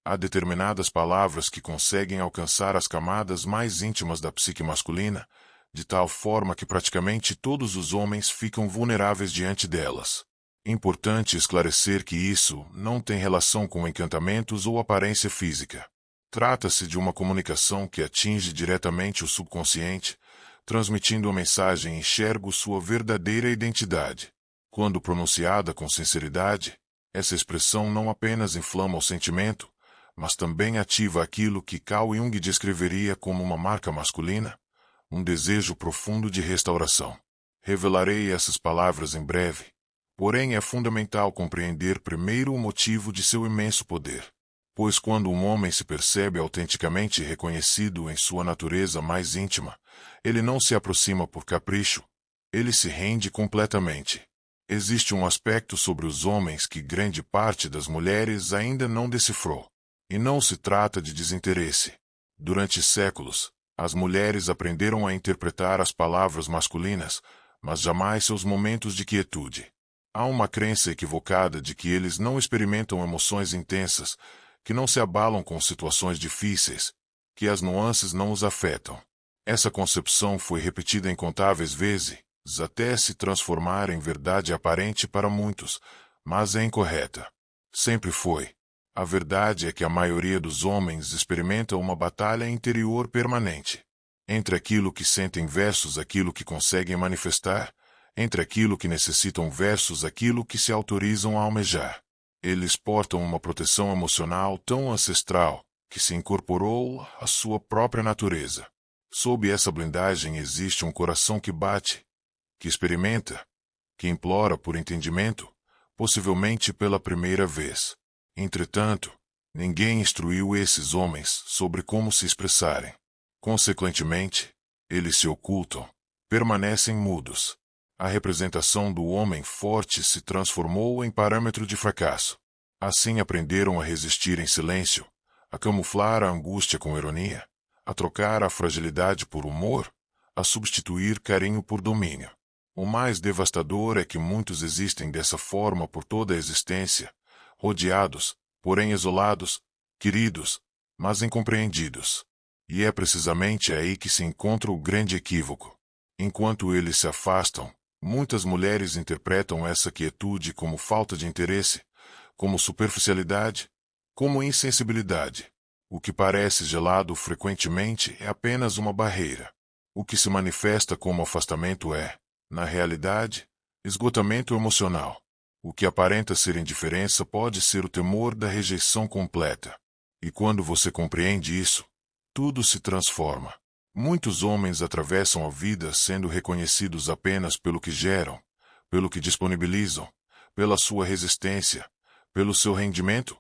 Há determinadas palavras que conseguem alcançar as camadas mais íntimas da psique masculina, de tal forma que praticamente todos os homens ficam vulneráveis diante delas. Importante esclarecer que isso não tem relação com encantamentos ou aparência física. Trata-se de uma comunicação que atinge diretamente o subconsciente, transmitindo a mensagem "enxergo sua verdadeira identidade". Quando pronunciada com sinceridade, essa expressão não apenas inflama o sentimento, mas também ativa aquilo que Carl Jung descreveria como uma marca masculina, um desejo profundo de restauração. Revelarei essas palavras em breve, porém é fundamental compreender primeiro o motivo de seu imenso poder. Pois quando um homem se percebe autenticamente reconhecido em sua natureza mais íntima, ele não se aproxima por capricho, ele se rende completamente. Existe um aspecto sobre os homens que grande parte das mulheres ainda não decifrou. E não se trata de desinteresse. Durante séculos, as mulheres aprenderam a interpretar as palavras masculinas, mas jamais seus momentos de quietude. Há uma crença equivocada de que eles não experimentam emoções intensas, que não se abalam com situações difíceis, que as nuances não os afetam. Essa concepção foi repetida incontáveis vezes, até se transformar em verdade aparente para muitos, mas é incorreta. Sempre foi. A verdade é que a maioria dos homens experimenta uma batalha interior permanente. Entre aquilo que sentem versus aquilo que conseguem manifestar, entre aquilo que necessitam versus aquilo que se autorizam a almejar. Eles portam uma proteção emocional tão ancestral, que se incorporou à sua própria natureza. Sob essa blindagem existe um coração que bate, que experimenta, que implora por entendimento, possivelmente pela primeira vez. Entretanto, ninguém instruiu esses homens sobre como se expressarem. Consequentemente, eles se ocultam, permanecem mudos. A representação do homem forte se transformou em parâmetro de fracasso. Assim aprenderam a resistir em silêncio, a camuflar a angústia com ironia, a trocar a fragilidade por humor, a substituir carinho por domínio. O mais devastador é que muitos existem dessa forma por toda a existência, rodeados, porém isolados, queridos, mas incompreendidos. E é precisamente aí que se encontra o grande equívoco. Enquanto eles se afastam, muitas mulheres interpretam essa quietude como falta de interesse, como superficialidade, como insensibilidade. O que parece gelado frequentemente é apenas uma barreira. O que se manifesta como afastamento é, na realidade, esgotamento emocional. O que aparenta ser indiferença pode ser o temor da rejeição completa. E quando você compreende isso, tudo se transforma. Muitos homens atravessam a vida sendo reconhecidos apenas pelo que geram, pelo que disponibilizam, pela sua resistência, pelo seu rendimento,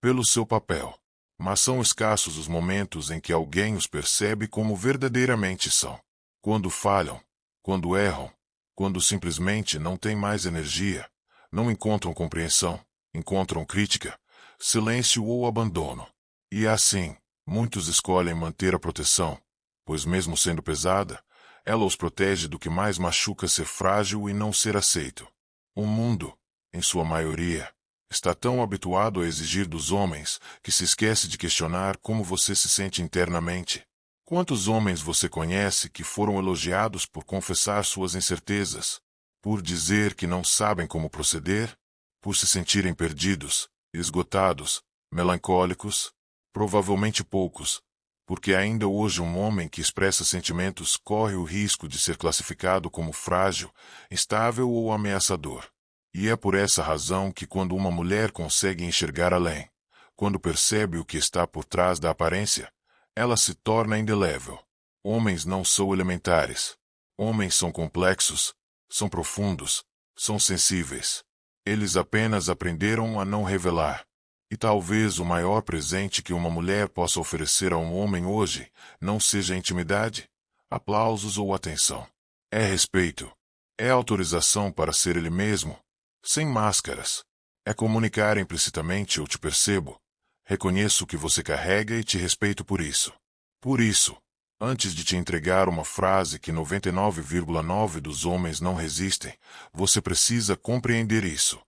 pelo seu papel. Mas são escassos os momentos em que alguém os percebe como verdadeiramente são. Quando falham, quando erram, quando simplesmente não têm mais energia, não encontram compreensão, encontram crítica, silêncio ou abandono. E assim, muitos escolhem manter a proteção, pois mesmo sendo pesada, ela os protege do que mais machuca ser frágil e não ser aceito. O mundo, em sua maioria, está tão habituado a exigir dos homens que se esquece de questionar como você se sente internamente. Quantos homens você conhece que foram elogiados por confessar suas incertezas, por dizer que não sabem como proceder, por se sentirem perdidos, esgotados, melancólicos? Provavelmente poucos, porque ainda hoje um homem que expressa sentimentos corre o risco de ser classificado como frágil, instável ou ameaçador. E é por essa razão que quando uma mulher consegue enxergar além, quando percebe o que está por trás da aparência, ela se torna indelével. Homens não são elementares. Homens são complexos, são profundos, são sensíveis. Eles apenas aprenderam a não revelar. E talvez o maior presente que uma mulher possa oferecer a um homem hoje não seja intimidade, aplausos ou atenção. É respeito. É autorização para ser ele mesmo, sem máscaras. É comunicar implicitamente "eu te percebo, reconheço o que você carrega e te respeito por isso". Por isso, antes de te entregar uma frase que 99,9% dos homens não resistem, você precisa compreender isso.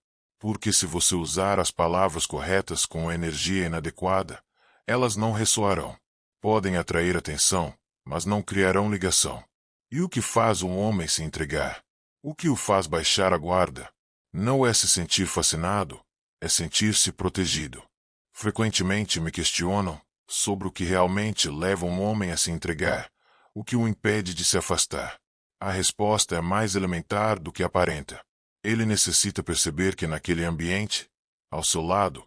Porque se você usar as palavras corretas com a energia inadequada, elas não ressoarão. Podem atrair atenção, mas não criarão ligação. E o que faz um homem se entregar? O que o faz baixar a guarda? Não é se sentir fascinado, é sentir-se protegido. Frequentemente me questionam sobre o que realmente leva um homem a se entregar, o que o impede de se afastar. A resposta é mais elementar do que aparenta. Ele necessita perceber que naquele ambiente, ao seu lado,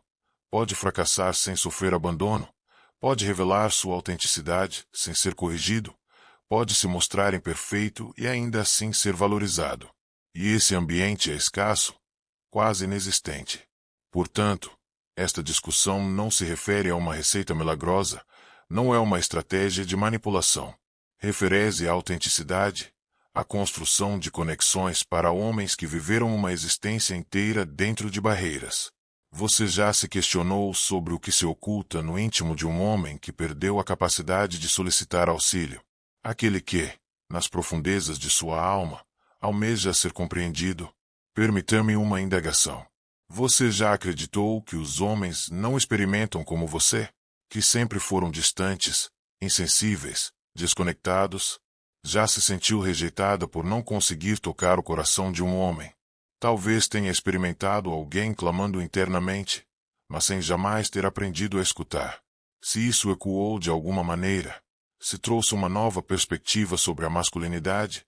pode fracassar sem sofrer abandono, pode revelar sua autenticidade sem ser corrigido, pode se mostrar imperfeito e ainda assim ser valorizado. E esse ambiente é escasso, quase inexistente. Portanto, esta discussão não se refere a uma receita milagrosa, não é uma estratégia de manipulação. Refere-se à autenticidade, à construção de conexões para homens que viveram uma existência inteira dentro de barreiras. Você já se questionou sobre o que se oculta no íntimo de um homem que perdeu a capacidade de solicitar auxílio? Aquele que, nas profundezas de sua alma, almeja ser compreendido? Permita-me uma indagação. Você já acreditou que os homens não experimentam como você? Que sempre foram distantes, insensíveis, desconectados? Já se sentiu rejeitada por não conseguir tocar o coração de um homem? Talvez tenha experimentado alguém clamando internamente, mas sem jamais ter aprendido a escutar. Se isso ecoou de alguma maneira, se trouxe uma nova perspectiva sobre a masculinidade,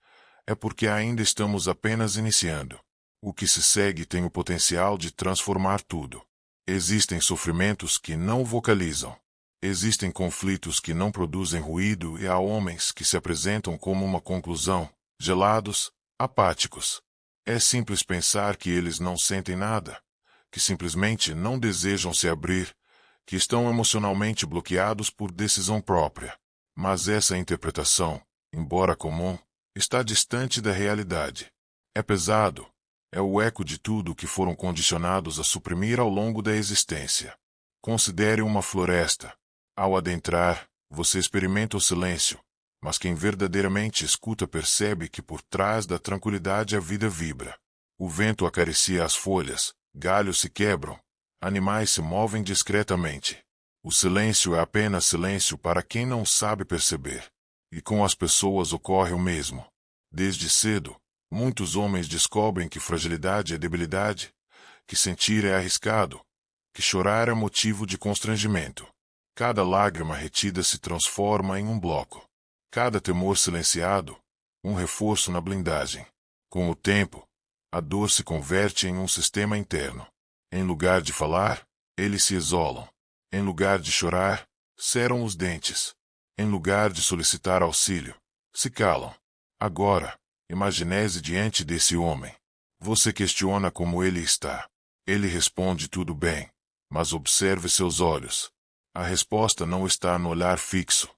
é porque ainda estamos apenas iniciando. O que se segue tem o potencial de transformar tudo. Existem sofrimentos que não vocalizam. Existem conflitos que não produzem ruído e há homens que se apresentam como uma conclusão, gelados, apáticos. É simples pensar que eles não sentem nada, que simplesmente não desejam se abrir, que estão emocionalmente bloqueados por decisão própria. Mas essa interpretação, embora comum, está distante da realidade. É pesado. É o eco de tudo que foram condicionados a suprimir ao longo da existência. Considere uma floresta. Ao adentrar, você experimenta o silêncio, mas quem verdadeiramente escuta percebe que por trás da tranquilidade a vida vibra. O vento acaricia as folhas, galhos se quebram, animais se movem discretamente. O silêncio é apenas silêncio para quem não sabe perceber. E com as pessoas ocorre o mesmo. Desde cedo, muitos homens descobrem que fragilidade é debilidade, que sentir é arriscado, que chorar é motivo de constrangimento. Cada lágrima retida se transforma em um bloco. Cada temor silenciado, um reforço na blindagem. Com o tempo, a dor se converte em um sistema interno. Em lugar de falar, eles se isolam. Em lugar de chorar, cerram os dentes. Em lugar de solicitar auxílio, se calam. Agora, imagine-se diante desse homem. Você questiona como ele está. Ele responde tudo bem, mas observe seus olhos. A resposta não está no olhar fixo,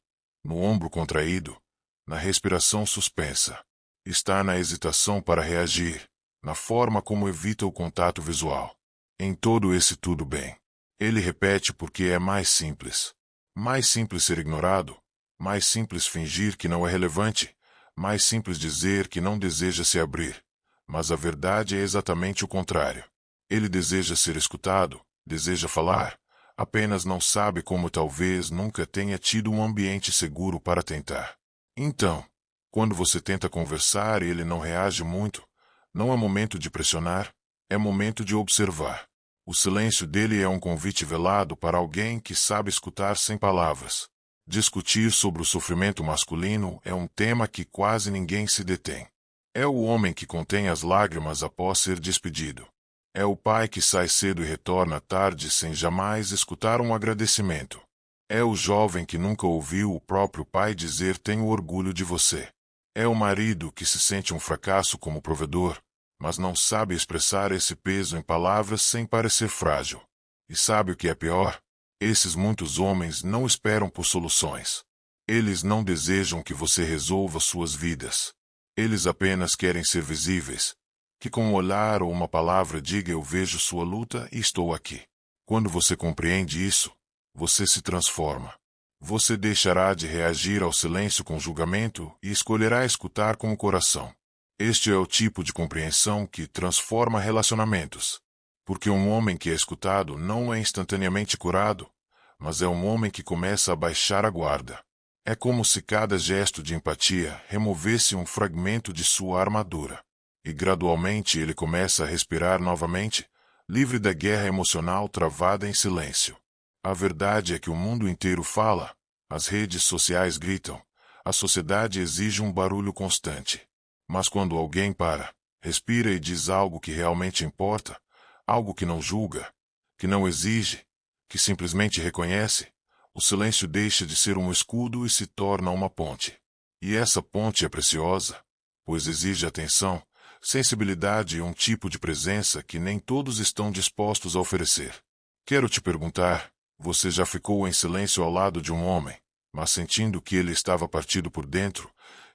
no ombro contraído, na respiração suspensa. Está na hesitação para reagir, na forma como evita o contato visual. Em todo esse tudo bem, ele repete porque é mais simples. Mais simples ser ignorado, mais simples fingir que não é relevante, mais simples dizer que não deseja se abrir. Mas a verdade é exatamente o contrário. Ele deseja ser escutado, deseja falar, apenas não sabe como talvez nunca tenha tido um ambiente seguro para tentar. Então, quando você tenta conversar e ele não reage muito, não é momento de pressionar, é momento de observar. O silêncio dele é um convite velado para alguém que sabe escutar sem palavras. Discutir sobre o sofrimento masculino é um tema que quase ninguém se detém. É o homem que contém as lágrimas após ser despedido. É o pai que sai cedo e retorna tarde sem jamais escutar um agradecimento. É o jovem que nunca ouviu o próprio pai dizer tenho orgulho de você. É o marido que se sente um fracasso como provedor, mas não sabe expressar esse peso em palavras sem parecer frágil. E sabe o que é pior? Esses muitos homens não esperam por soluções. Eles não desejam que você resolva suas vidas. Eles apenas querem ser visíveis. Que com um olhar ou uma palavra diga eu vejo sua luta e estou aqui. Quando você compreende isso, você se transforma. Você deixará de reagir ao silêncio com julgamento e escolherá escutar com o coração. Este é o tipo de compreensão que transforma relacionamentos. Porque um homem que é escutado não é instantaneamente curado, mas é um homem que começa a baixar a guarda. É como se cada gesto de empatia removesse um fragmento de sua armadura. E gradualmente ele começa a respirar novamente, livre da guerra emocional travada em silêncio. A verdade é que o mundo inteiro fala, as redes sociais gritam, a sociedade exige um barulho constante. Mas quando alguém para, respira e diz algo que realmente importa, algo que não julga, que não exige, que simplesmente reconhece, o silêncio deixa de ser um escudo e se torna uma ponte. E essa ponte é preciosa, pois exige atenção, sensibilidade e um tipo de presença que nem todos estão dispostos a oferecer. Quero te perguntar, você já ficou em silêncio ao lado de um homem, mas sentindo que ele estava partido por dentro,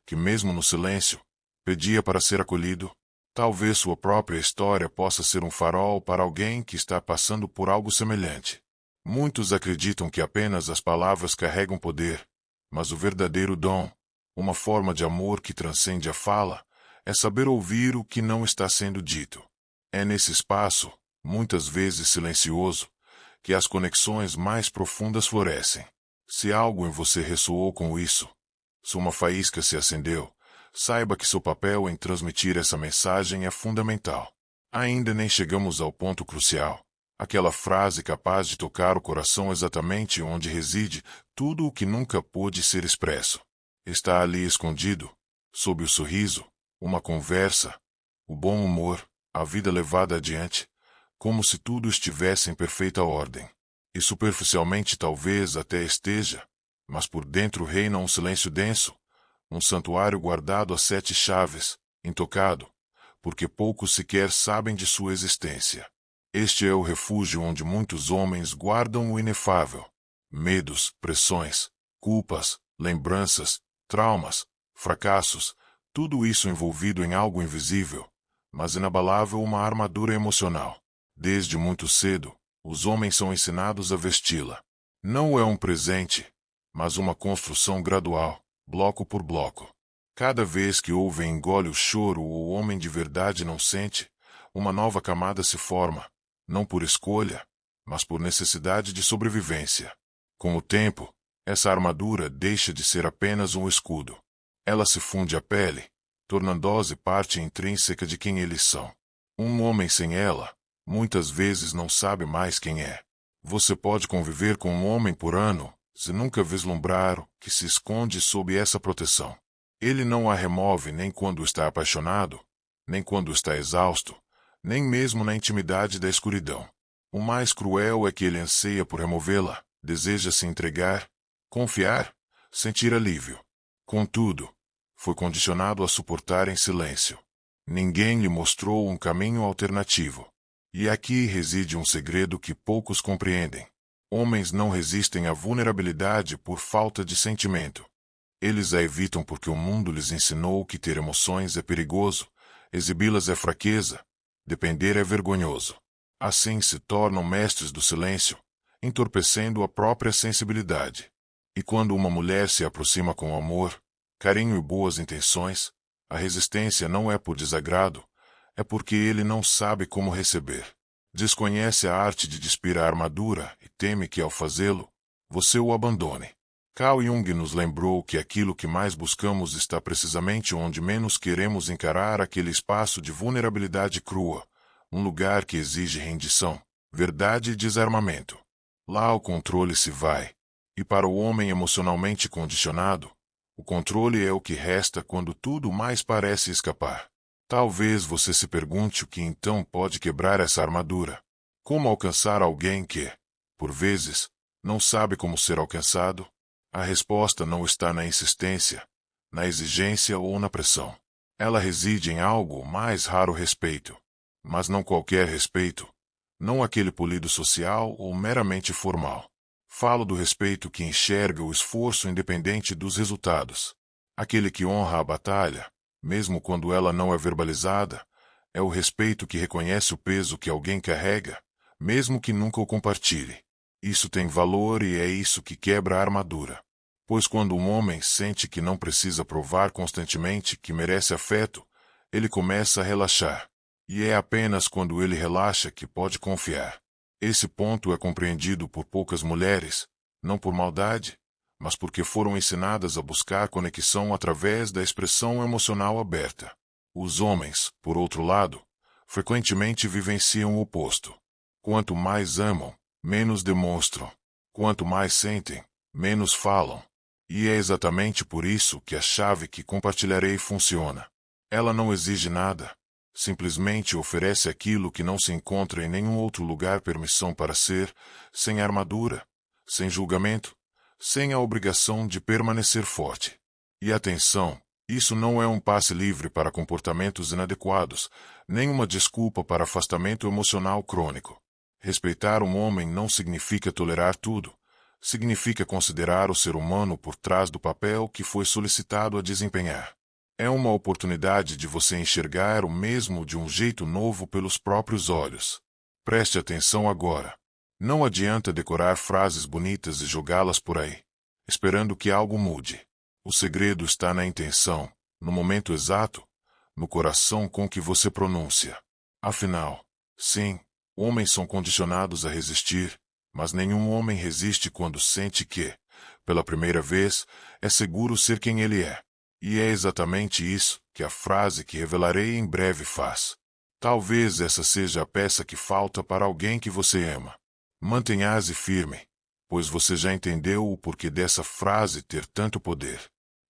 que mesmo no silêncio, pedia para ser acolhido? Talvez sua própria história possa ser um farol para alguém que está passando por algo semelhante. Muitos acreditam que apenas as palavras carregam poder, mas o verdadeiro dom, uma forma de amor que transcende a fala, é saber ouvir o que não está sendo dito. É nesse espaço, muitas vezes silencioso, que as conexões mais profundas florescem. Se algo em você ressoou com isso, se uma faísca se acendeu, saiba que seu papel em transmitir essa mensagem é fundamental. Ainda nem chegamos ao ponto crucial, aquela frase capaz de tocar o coração exatamente onde reside tudo o que nunca pôde ser expresso. Está ali escondido, sob o sorriso, uma conversa, o bom humor, a vida levada adiante, como se tudo estivesse em perfeita ordem. E superficialmente talvez até esteja, mas por dentro reina um silêncio denso, um santuário guardado a 7 chaves, intocado, porque poucos sequer sabem de sua existência. Este é o refúgio onde muitos homens guardam o inefável. Medos, pressões, culpas, lembranças, traumas, fracassos, tudo isso envolvido em algo invisível, mas inabalável, uma armadura emocional. Desde muito cedo, os homens são ensinados a vesti-la. Não é um presente, mas uma construção gradual, bloco por bloco. Cada vez que ouvem engole o choro ou o homem de verdade não sente, uma nova camada se forma, não por escolha, mas por necessidade de sobrevivência. Com o tempo, essa armadura deixa de ser apenas um escudo. Ela se funde à pele, tornando-se parte intrínseca de quem eles são. Um homem sem ela, muitas vezes não sabe mais quem é. Você pode conviver com um homem por ano, se nunca vislumbrar o que se esconde sob essa proteção. Ele não a remove nem quando está apaixonado, nem quando está exausto, nem mesmo na intimidade da escuridão. O mais cruel é que ele anseia por removê-la, deseja se entregar, confiar, sentir alívio. Contudo, foi condicionado a suportar em silêncio. Ninguém lhe mostrou um caminho alternativo. E aqui reside um segredo que poucos compreendem. Homens não resistem à vulnerabilidade por falta de sentimento. Eles a evitam porque o mundo lhes ensinou que ter emoções é perigoso, exibi-las é fraqueza, depender é vergonhoso. Assim se tornam mestres do silêncio, entorpecendo a própria sensibilidade. E quando uma mulher se aproxima com amor, carinho e boas intenções, a resistência não é por desagrado, é porque ele não sabe como receber. Desconhece a arte de despir a armadura e teme que, ao fazê-lo, você o abandone. Carl Jung nos lembrou que aquilo que mais buscamos está precisamente onde menos queremos encarar, aquele espaço de vulnerabilidade crua, um lugar que exige rendição, verdade e desarmamento. Lá o controle se vai. E para o homem emocionalmente condicionado, o controle é o que resta quando tudo mais parece escapar. Talvez você se pergunte o que então pode quebrar essa armadura. Como alcançar alguém que, por vezes, não sabe como ser alcançado? A resposta não está na insistência, na exigência ou na pressão. Ela reside em algo mais raro: respeito. Mas não qualquer respeito. Não aquele polido social ou meramente formal. Falo do respeito que enxerga o esforço independente dos resultados. Aquele que honra a batalha, mesmo quando ela não é verbalizada. É o respeito que reconhece o peso que alguém carrega, mesmo que nunca o compartilhe. Isso tem valor e é isso que quebra a armadura. Pois quando um homem sente que não precisa provar constantemente que merece afeto, ele começa a relaxar. E é apenas quando ele relaxa que pode confiar. Esse ponto é compreendido por poucas mulheres, não por maldade, mas porque foram ensinadas a buscar conexão através da expressão emocional aberta. Os homens, por outro lado, frequentemente vivenciam o oposto. Quanto mais amam, menos demonstram. Quanto mais sentem, menos falam. E é exatamente por isso que a chave que compartilharei funciona. Ela não exige nada. Simplesmente oferece aquilo que não se encontra em nenhum outro lugar: permissão para ser, sem armadura, sem julgamento, sem a obrigação de permanecer forte. E atenção, isso não é um passe livre para comportamentos inadequados, nem uma desculpa para afastamento emocional crônico. Respeitar um homem não significa tolerar tudo. Significa considerar o ser humano por trás do papel que foi solicitado a desempenhar. É uma oportunidade de você enxergar o mesmo de um jeito novo pelos próprios olhos. Preste atenção agora. Não adianta decorar frases bonitas e jogá-las por aí, esperando que algo mude. O segredo está na intenção, no momento exato, no coração com que você pronuncia. Afinal, sim, homens são condicionados a resistir, mas nenhum homem resiste quando sente que, pela primeira vez, é seguro ser quem ele é. E é exatamente isso que a frase que revelarei em breve faz. Talvez essa seja a peça que falta para alguém que você ama. Mantenha-se firme, pois você já entendeu o porquê dessa frase ter tanto poder.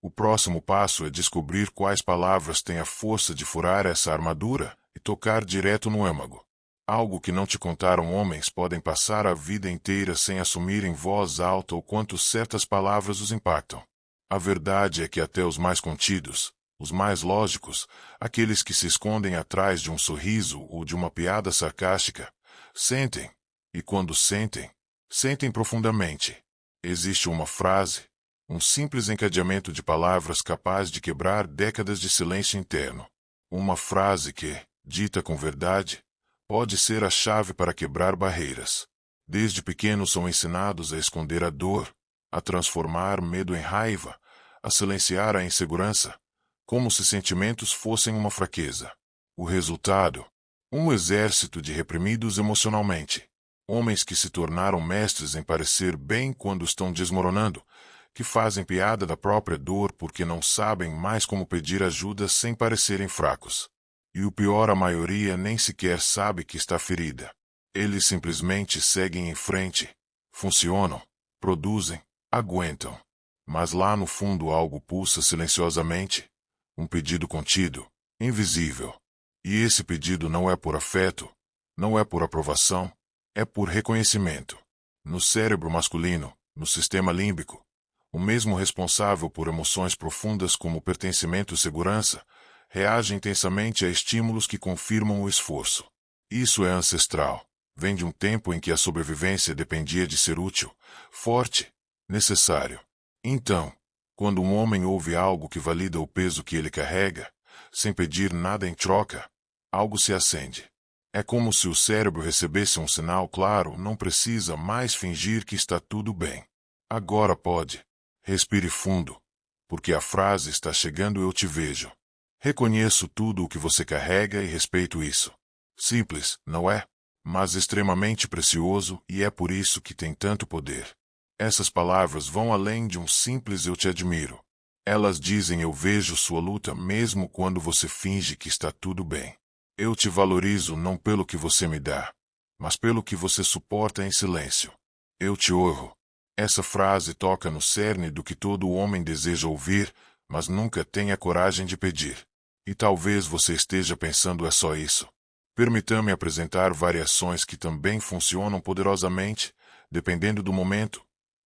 O próximo passo é descobrir quais palavras têm a força de furar essa armadura e tocar direto no âmago. Algo que não te contaram: homens podem passar a vida inteira sem assumir em voz alta o quanto certas palavras os impactam. A verdade é que até os mais contidos, os mais lógicos, aqueles que se escondem atrás de um sorriso ou de uma piada sarcástica, sentem, e quando sentem, sentem profundamente. Existe uma frase, um simples encadeamento de palavras capaz de quebrar décadas de silêncio interno. Uma frase que, dita com verdade, pode ser a chave para quebrar barreiras. Desde pequenos são ensinados a esconder a dor, a transformar medo em raiva, a silenciar a insegurança, como se sentimentos fossem uma fraqueza. O resultado? Um exército de reprimidos emocionalmente. Homens que se tornaram mestres em parecer bem quando estão desmoronando, que fazem piada da própria dor porque não sabem mais como pedir ajuda sem parecerem fracos. E o pior: a maioria nem sequer sabe que está ferida. Eles simplesmente seguem em frente, funcionam, produzem, aguentam. Mas lá no fundo algo pulsa silenciosamente, um pedido contido, invisível. E esse pedido não é por afeto, não é por aprovação, é por reconhecimento. No cérebro masculino, no sistema límbico, o mesmo responsável por emoções profundas como pertencimento e segurança, reage intensamente a estímulos que confirmam o esforço. Isso é ancestral. Vem de um tempo em que a sobrevivência dependia de ser útil, forte, necessário. Então, quando um homem ouve algo que valida o peso que ele carrega, sem pedir nada em troca, algo se acende. É como se o cérebro recebesse um sinal claro: não precisa mais fingir que está tudo bem. Agora pode. Respire fundo, porque a frase está chegando: eu te vejo. Reconheço tudo o que você carrega e respeito isso. Simples, não é? Mas extremamente precioso, e é por isso que tem tanto poder. Essas palavras vão além de um simples eu te admiro. Elas dizem: eu vejo sua luta mesmo quando você finge que está tudo bem. Eu te valorizo não pelo que você me dá, mas pelo que você suporta em silêncio. Eu te honro. Essa frase toca no cerne do que todo homem deseja ouvir, mas nunca tem a coragem de pedir. E talvez você esteja pensando: é só isso? Permita-me apresentar variações que também funcionam poderosamente, dependendo do momento,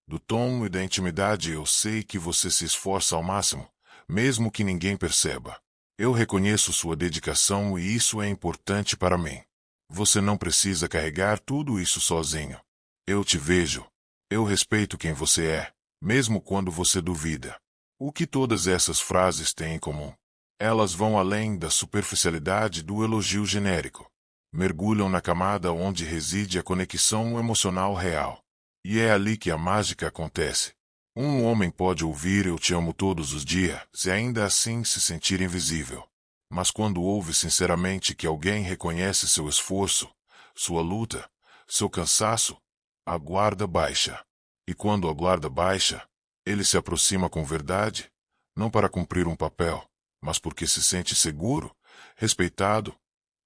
do tom e da intimidade. Eu sei que você se esforça ao máximo, mesmo que ninguém perceba. Eu reconheço sua dedicação e isso é importante para mim. Você não precisa carregar tudo isso sozinho. Eu te vejo. Eu respeito quem você é, mesmo quando você duvida. O que todas essas frases têm em comum? Elas vão além da superficialidade do elogio genérico. Mergulham na camada onde reside a conexão emocional real. E é ali que a mágica acontece. Um homem pode ouvir eu te amo todos os dias, e ainda assim se sentir invisível. Mas quando ouve sinceramente que alguém reconhece seu esforço, sua luta, seu cansaço, a guarda baixa. E quando a guarda baixa, ele se aproxima com verdade, não para cumprir um papel, mas porque se sente seguro, respeitado,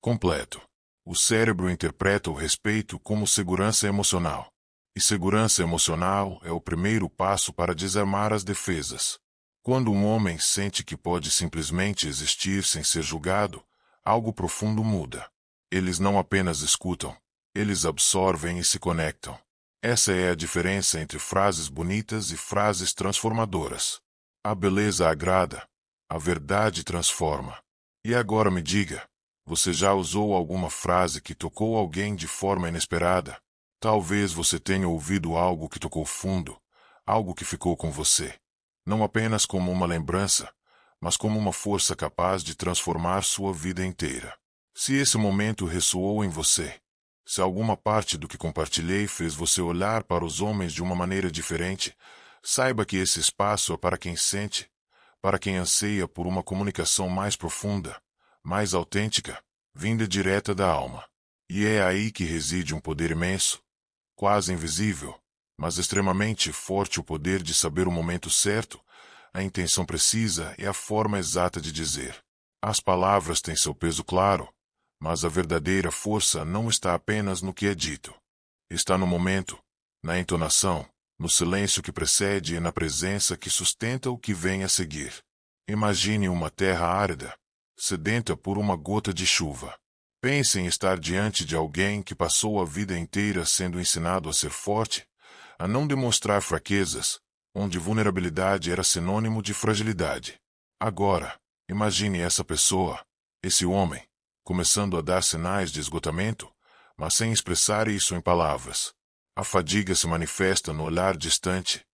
completo. O cérebro interpreta o respeito como segurança emocional. E segurança emocional é o primeiro passo para desarmar as defesas. Quando um homem sente que pode simplesmente existir sem ser julgado, algo profundo muda. Eles não apenas escutam, eles absorvem e se conectam. Essa é a diferença entre frases bonitas e frases transformadoras. A beleza agrada, a verdade transforma. E agora me diga, você já usou alguma frase que tocou alguém de forma inesperada? Talvez você tenha ouvido algo que tocou fundo, algo que ficou com você. Não apenas como uma lembrança, mas como uma força capaz de transformar sua vida inteira. Se esse momento ressoou em você, se alguma parte do que compartilhei fez você olhar para os homens de uma maneira diferente, saiba que esse espaço é para quem sente, para quem anseia por uma comunicação mais profunda, mais autêntica, vinda direta da alma. E é aí que reside um poder imenso, quase invisível, mas extremamente forte, o poder de saber o momento certo, a intenção precisa e a forma exata de dizer. As palavras têm seu peso claro, mas a verdadeira força não está apenas no que é dito. Está no momento, na entonação, no silêncio que precede e na presença que sustenta o que vem a seguir. Imagine uma terra árida, sedenta por uma gota de chuva. Pense em estar diante de alguém que passou a vida inteira sendo ensinado a ser forte, a não demonstrar fraquezas, onde vulnerabilidade era sinônimo de fragilidade. Agora, imagine essa pessoa, esse homem, começando a dar sinais de esgotamento, mas sem expressar isso em palavras. A fadiga se manifesta no olhar distante,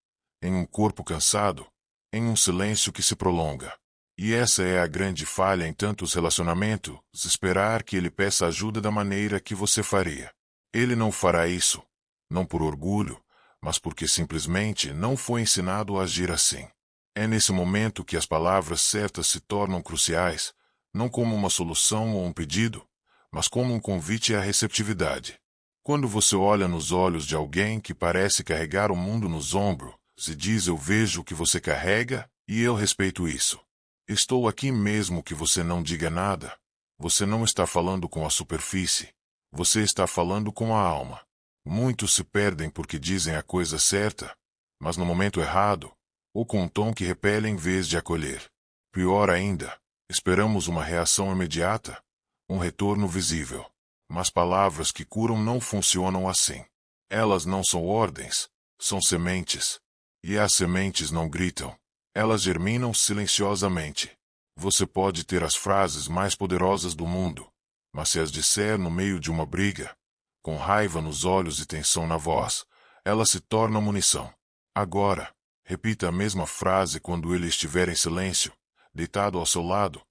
em um corpo cansado, em um silêncio que se prolonga. E essa é a grande falha em tantos relacionamentos, esperar que ele peça ajuda da maneira que você faria. Ele não fará isso, não por orgulho, mas porque simplesmente não foi ensinado a agir assim. É nesse momento que as palavras certas se tornam cruciais, não como uma solução ou um pedido, mas como um convite à receptividade. Quando você olha nos olhos de alguém que parece carregar o mundo nos ombros, se diz: eu vejo o que você carrega e eu respeito isso. Estou aqui mesmo que você não diga nada. Você não está falando com a superfície. Você está falando com a alma. Muitos se perdem porque dizem a coisa certa, mas no momento errado, ou com um tom que repele em vez de acolher. Pior ainda, esperamos uma reação imediata, um retorno visível. Mas palavras que curam não funcionam assim. Elas não são ordens, são sementes. E as sementes não gritam. Elas germinam silenciosamente. Você pode ter as frases mais poderosas do mundo, mas se as disser no meio de uma briga, com raiva nos olhos e tensão na voz, elas se tornam munição. Agora, repita a mesma frase quando ele estiver em silêncio, deitado ao seu lado,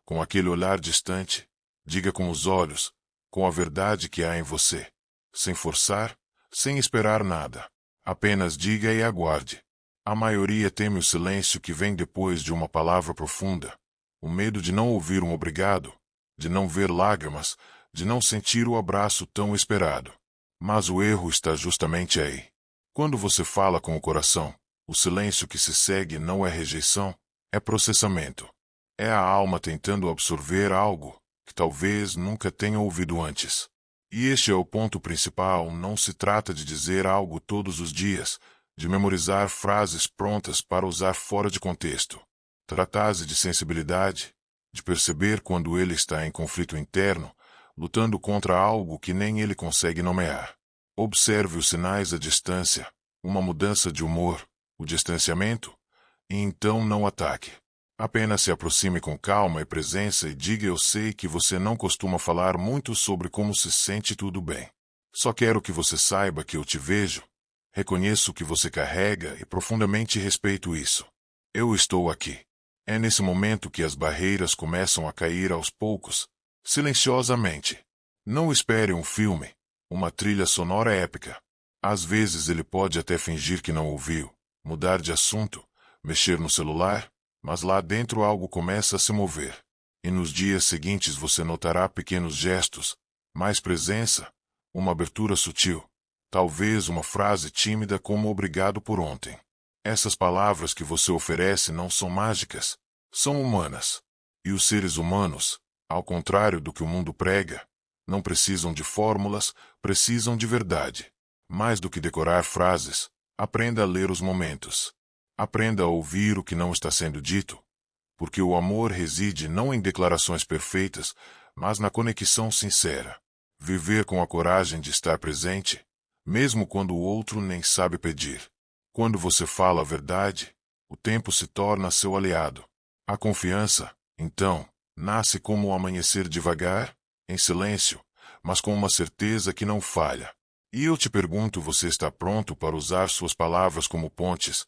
com aquele olhar distante. Diga com os olhos, com a verdade que há em você, sem forçar, sem esperar nada. Apenas diga e aguarde. A maioria teme o silêncio que vem depois de uma palavra profunda, o medo de não ouvir um obrigado, de não ver lágrimas, de não sentir o abraço tão esperado. Mas o erro está justamente aí. Quando você fala com o coração, o silêncio que se segue não é rejeição, é processamento. É a alma tentando absorver algo que talvez nunca tenha ouvido antes. E este é o ponto principal: não se trata de dizer algo todos os dias, de memorizar frases prontas para usar fora de contexto. Trata-se de sensibilidade, de perceber quando ele está em conflito interno, lutando contra algo que nem ele consegue nomear. Observe os sinais à distância, uma mudança de humor, o distanciamento, e então não ataque. Apenas se aproxime com calma e presença e diga: eu sei que você não costuma falar muito sobre como se sente, tudo bem. Só quero que você saiba que eu te vejo, reconheço o que você carrega e profundamente respeito isso. Eu estou aqui. É nesse momento que as barreiras começam a cair aos poucos, silenciosamente. Não espere um filme, uma trilha sonora épica. Às vezes ele pode até fingir que não ouviu, mudar de assunto, mexer no celular, mas lá dentro algo começa a se mover. E nos dias seguintes você notará pequenos gestos, mais presença, uma abertura sutil, talvez uma frase tímida como obrigado por ontem. Essas palavras que você oferece não são mágicas, são humanas. E os seres humanos, ao contrário do que o mundo prega, não precisam de fórmulas, precisam de verdade. Mais do que decorar frases, aprenda a ler os momentos. Aprenda a ouvir o que não está sendo dito, porque o amor reside não em declarações perfeitas, mas na conexão sincera. Viver com a coragem de estar presente, mesmo quando o outro nem sabe pedir. Quando você fala a verdade, o tempo se torna seu aliado. A confiança, então, nasce como o amanhecer devagar, em silêncio, mas com uma certeza que não falha. E eu te pergunto, você está pronto para usar suas palavras como pontes,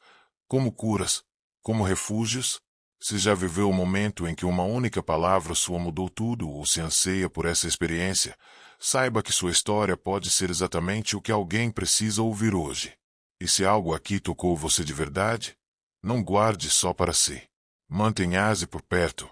como curas, como refúgios? Se já viveu o momento em que uma única palavra sua mudou tudo ou se anseia por essa experiência, saiba que sua história pode ser exatamente o que alguém precisa ouvir hoje. E se algo aqui tocou você de verdade, não guarde só para si. Mantenha-se por perto,